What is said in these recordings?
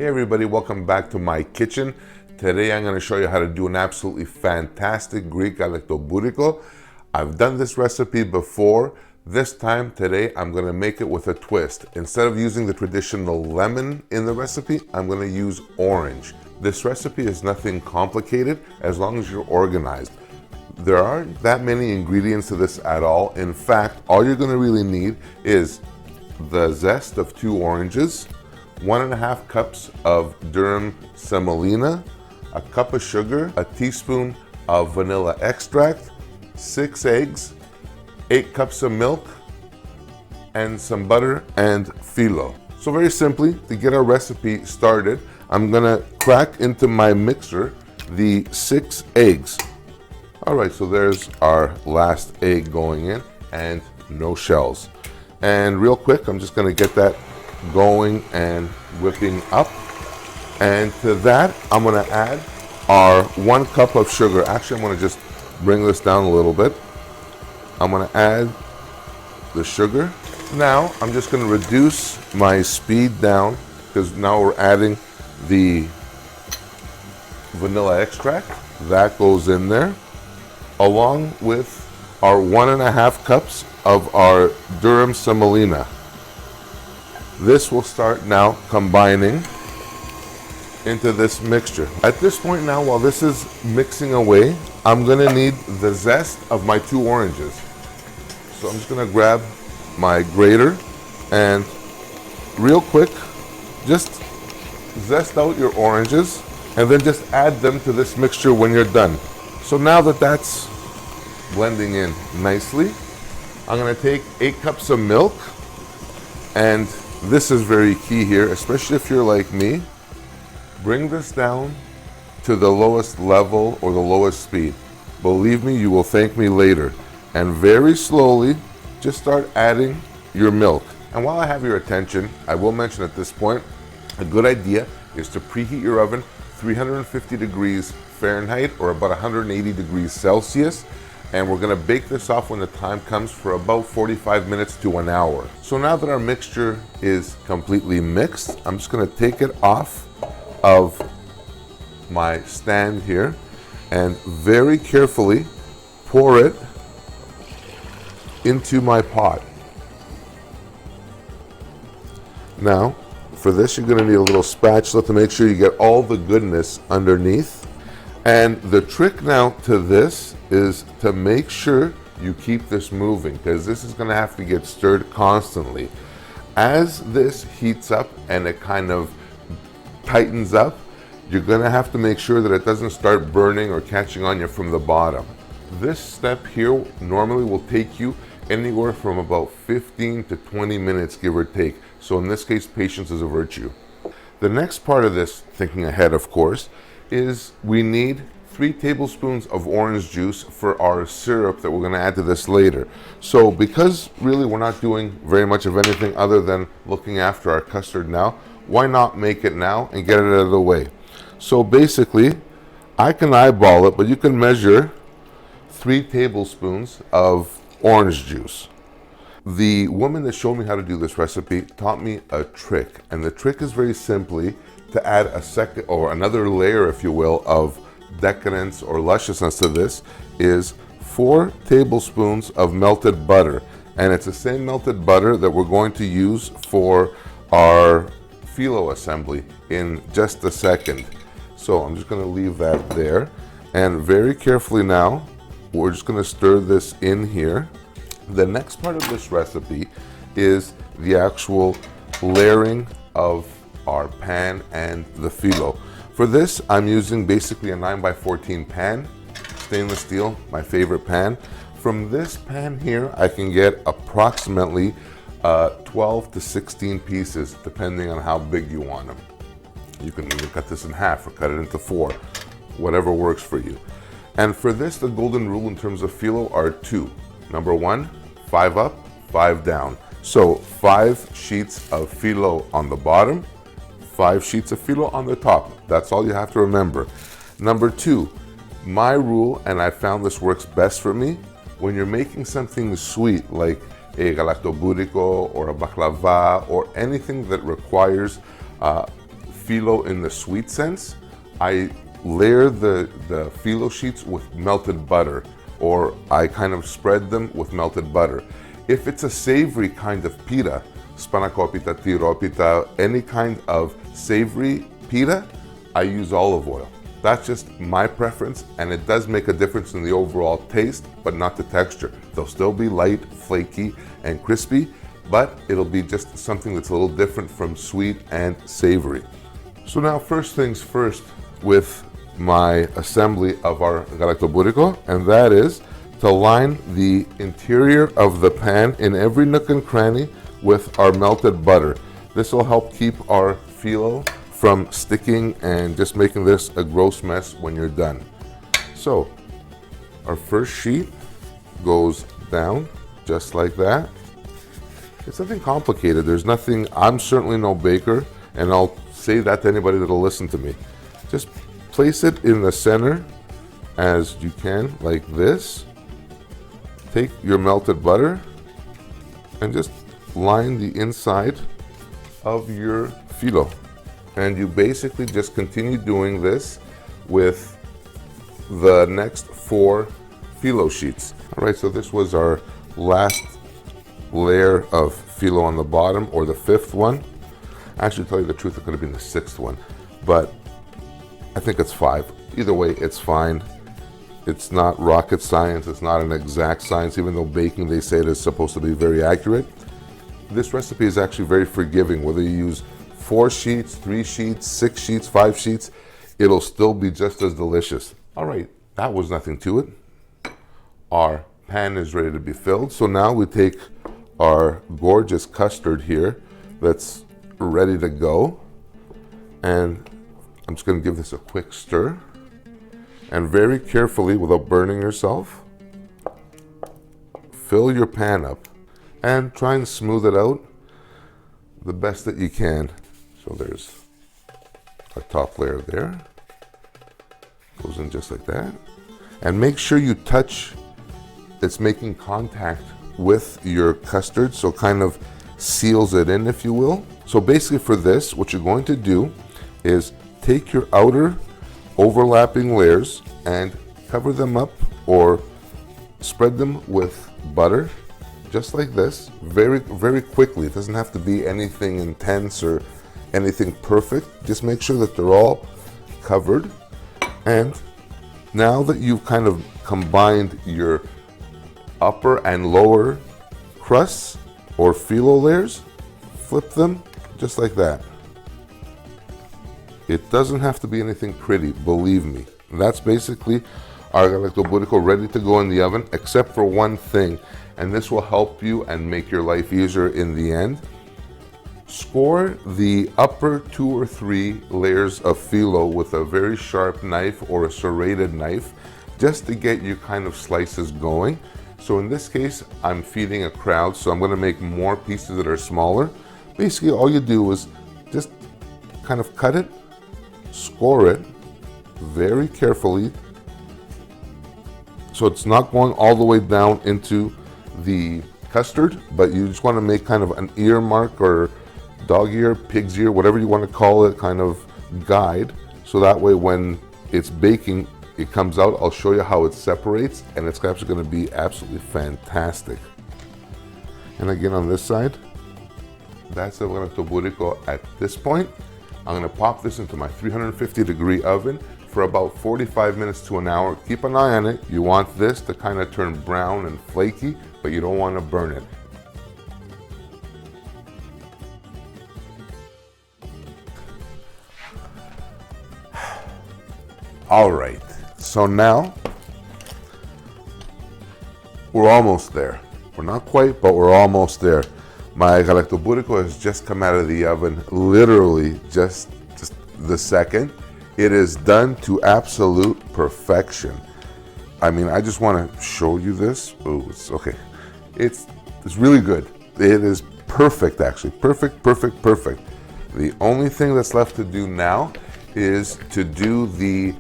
Hey everybody, welcome back to my kitchen. Today I'm going to show you how to do an absolutely fantastic Greek Galaktoboureko. I've done this recipe before. This time, today, I'm going to make it with a twist. Instead of using the traditional lemon in the recipe, I'm going to use orange. This recipe is nothing complicated as long as you're organized. There aren't that many ingredients to this at all. In fact, all you're going to really need is the zest of 2 oranges, 1.5 cups of durum semolina, a cup of sugar, a teaspoon of vanilla extract, 6 eggs, 8 cups of milk, and some butter and phyllo. So very simply, to get our recipe started, I'm gonna crack into my mixer the 6 eggs. All right, so there's our last egg going in and no shells. And real quick, I'm just gonna get that going and whipping up. And to that, I'm gonna add our 1 cup of sugar. Actually, I'm gonna just bring this down a little bit. I'm gonna add the sugar. Now, I'm just gonna reduce my speed down because now we're adding the vanilla extract. That goes in there, along with our 1.5 cups of our durum semolina. This will start now combining into this mixture. At this point now, while this is mixing away, I'm gonna need the zest of my 2 oranges. So I'm just gonna grab my grater and real quick, just zest out your oranges and then just add them to this mixture when you're done. So now that that's blending in nicely, I'm gonna take 8 cups of milk, and this is very key here, especially if you're like me. Bring this down to the lowest level or the lowest speed. Believe me, you will thank me later. And very slowly, just start adding your milk. And while I have your attention, I will mention at this point, a good idea is to preheat your oven 350 degrees Fahrenheit or about 180 degrees Celsius. And we're gonna bake this off when the time comes for about 45 minutes to an hour. So now that our mixture is completely mixed, I'm just gonna take it off of my stand here and very carefully pour it into my pot. Now, for this, you're gonna need a little spatula to make sure you get all the goodness underneath. And the trick now to this is to make sure you keep this moving, because this is gonna have to get stirred constantly. As this heats up and it kind of tightens up, you're gonna have to make sure that it doesn't start burning or catching on you from the bottom. This step here normally will take you anywhere from about 15 to 20 minutes, give or take. So in this case, patience is a virtue. The next part of this, thinking ahead of course, is we need 3 tablespoons of orange juice for our syrup that we're gonna add to this later. So because really we're not doing very much of anything other than looking after our custard now, why not make it now and get it out of the way? So basically, I can eyeball it, but you can measure 3 tablespoons of orange juice. The woman that showed me how to do this recipe taught me a trick, and the trick is very simply to add a second or another layer, if you will, of decadence or lusciousness to this is 4 tablespoons of melted butter. And it's the same melted butter that we're going to use for our phyllo assembly in just a second. So I'm just going to leave that there, and very carefully now we're just going to stir this in here. The next part of this recipe is the actual layering of our pan and the phyllo. For this, I'm using basically a 9x14 pan, stainless steel, my favorite pan. From this pan here, I can get approximately 12 to 16 pieces, depending on how big you want them. You can even cut this in half or cut it into 4, whatever works for you. And for this, the golden rule in terms of phyllo are 2. Number 1, 5 up, 5 down. So 5 sheets of phyllo on the bottom, 5 sheets of phyllo on the top. That's all you have to remember. Number 2, my rule, and I found this works best for me, when you're making something sweet like a Galaktoboureko or a baklava or anything that requires phyllo in the sweet sense, I layer the phyllo sheets with melted butter, or I kind of spread them with melted butter. If it's a savory kind of pita, spanakopita, tiropita, any kind of savory pita, I use olive oil. That's just my preference, and it does make a difference in the overall taste, but not the texture. They'll still be light, flaky, and crispy, but it'll be just something that's a little different from sweet and savory. So now, first things first with my assembly of our Galaktoboureko, and that is to line the interior of the pan in every nook and cranny with our melted butter. This will help keep our phyllo from sticking and just making this a gross mess when you're done. So our first sheet goes down just like that. It's nothing complicated. There's nothing, I'm certainly no baker, and I'll say that to anybody that'll listen to me. Just place it in the center as you can, like this. Take your melted butter and just line the inside of your phyllo. And you basically just continue doing this with the next 4 phyllo sheets. All right, so this was our last layer of phyllo on the bottom, or the 5th one. Actually, to tell you the truth, it could have been the 6th one, but I think it's 5. Either way, it's fine. It's not rocket science. It's not an exact science, even though baking, they say it is supposed to be very accurate. This recipe is actually very forgiving. Whether you use 4 sheets, 3 sheets, 6 sheets, 5 sheets, it'll still be just as delicious. All right, that was nothing to it. Our pan is ready to be filled. So now we take our gorgeous custard here that's ready to go. And I'm just gonna give this a quick stir. And very carefully, without burning yourself, fill your pan up and try and smooth it out the best that you can. So there's our top layer there. Goes in just like that. And make sure you touch, it's making contact with your custard, so kind of seals it in, if you will. So basically for this, what you're going to do is take your outer overlapping layers and cover them up or spread them with butter, just like this, very, very quickly. It doesn't have to be anything intense or anything perfect. Just make sure that they're all covered. And now that you've kind of combined your upper and lower crusts or phyllo layers, flip them just like that. It doesn't have to be anything pretty, believe me. That's basically our Galaktoboureko ready to go in the oven, except for one thing, and this will help you and make your life easier in the end. Score the upper 2 or 3 layers of phyllo with a very sharp knife or a serrated knife, just to get your kind of slices going. So in this case, I'm feeding a crowd, so I'm gonna make more pieces that are smaller. Basically, all you do is just kind of cut it, score it very carefully, so it's not going all the way down into the custard, but you just want to make kind of an ear mark or dog ear, pig's ear, whatever you want to call it, kind of guide, so that way when it's baking, it comes out. I'll show you how it separates, and it's actually going to be absolutely fantastic. And again on this side, that's the Galaktoboureko at this point. I'm going to pop this into my 350-degree oven for about 45 minutes to an hour. Keep an eye on it. You want this to kind of turn brown and flaky, but you don't want to burn it. All right, so now we're almost there. We're not quite, but we're almost there. My Galaktoboureko has just come out of the oven, literally just the second. It is done to absolute perfection. I mean, I just want to show you this. Oh, it's okay. It's really good. It is perfect, actually. Perfect, perfect, perfect. The only thing that's left to do now is to do the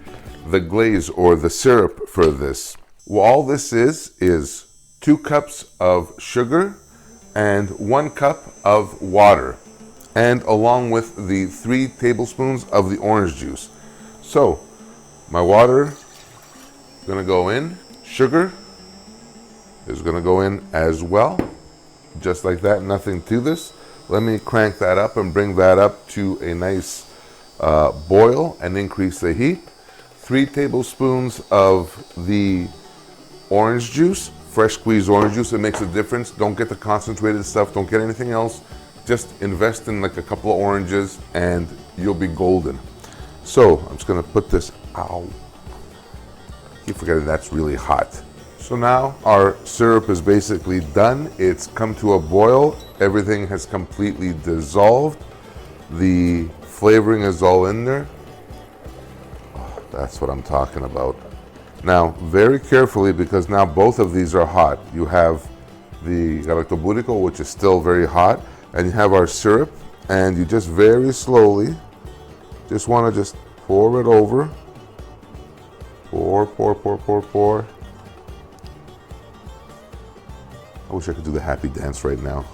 glaze or the syrup for this. Well, all this is 2 cups of sugar and 1 cup of water. and along with the 3 tablespoons of the orange juice. So my water is gonna go in, sugar is gonna go in as well, just like that, nothing to this. Let me crank that up and bring that up to a nice boil and increase the heat. 3 tablespoons of the orange juice, fresh squeezed orange juice. It makes a difference. Don't get the concentrated stuff, don't get anything else. Just invest in like a couple of oranges and you'll be golden. So I'm just gonna put this, ow, I keep forgetting that's really hot. So now our syrup is basically done. It's come to a boil. Everything has completely dissolved. The flavoring is all in there. Oh, that's what I'm talking about. Now, very carefully, because now both of these are hot. You have the Galaktoboureko, which is still very hot, and you have our syrup, and you just very slowly just want to just pour it over. Pour, pour, pour, pour, pour. I wish I could do the happy dance right now.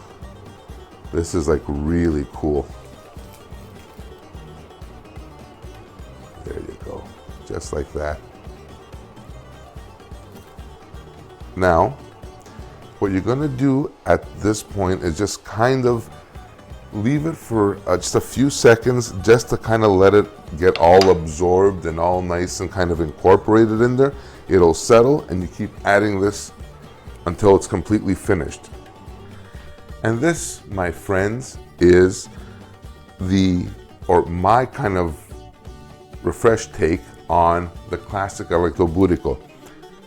This is like really cool. There you go, just like that. Now, what you're gonna do at this point is just kind of leave it for just a few seconds, just to kind of let it get all absorbed and all nice and kind of incorporated in there. It'll settle, and you keep adding this until it's completely finished. And this, my friends, is my kind of refreshed take on the classic Galaktoboureko.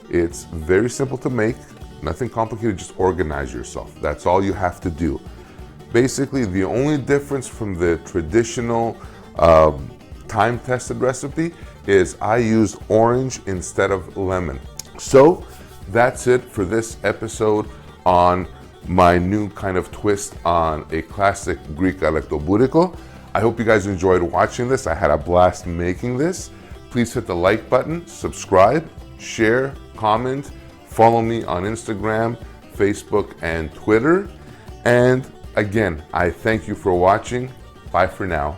It's very simple to make, nothing complicated, just organize yourself. That's all you have to do. Basically, the only difference from the traditional time-tested recipe is I used orange instead of lemon. So that's it for this episode on my new kind of twist on a classic Greek Galaktoboureko. I hope you guys enjoyed watching this. I had a blast making this. Please hit the like button, subscribe, share, comment, follow me on Instagram, Facebook, and Twitter. And again, I thank you for watching. Bye for now.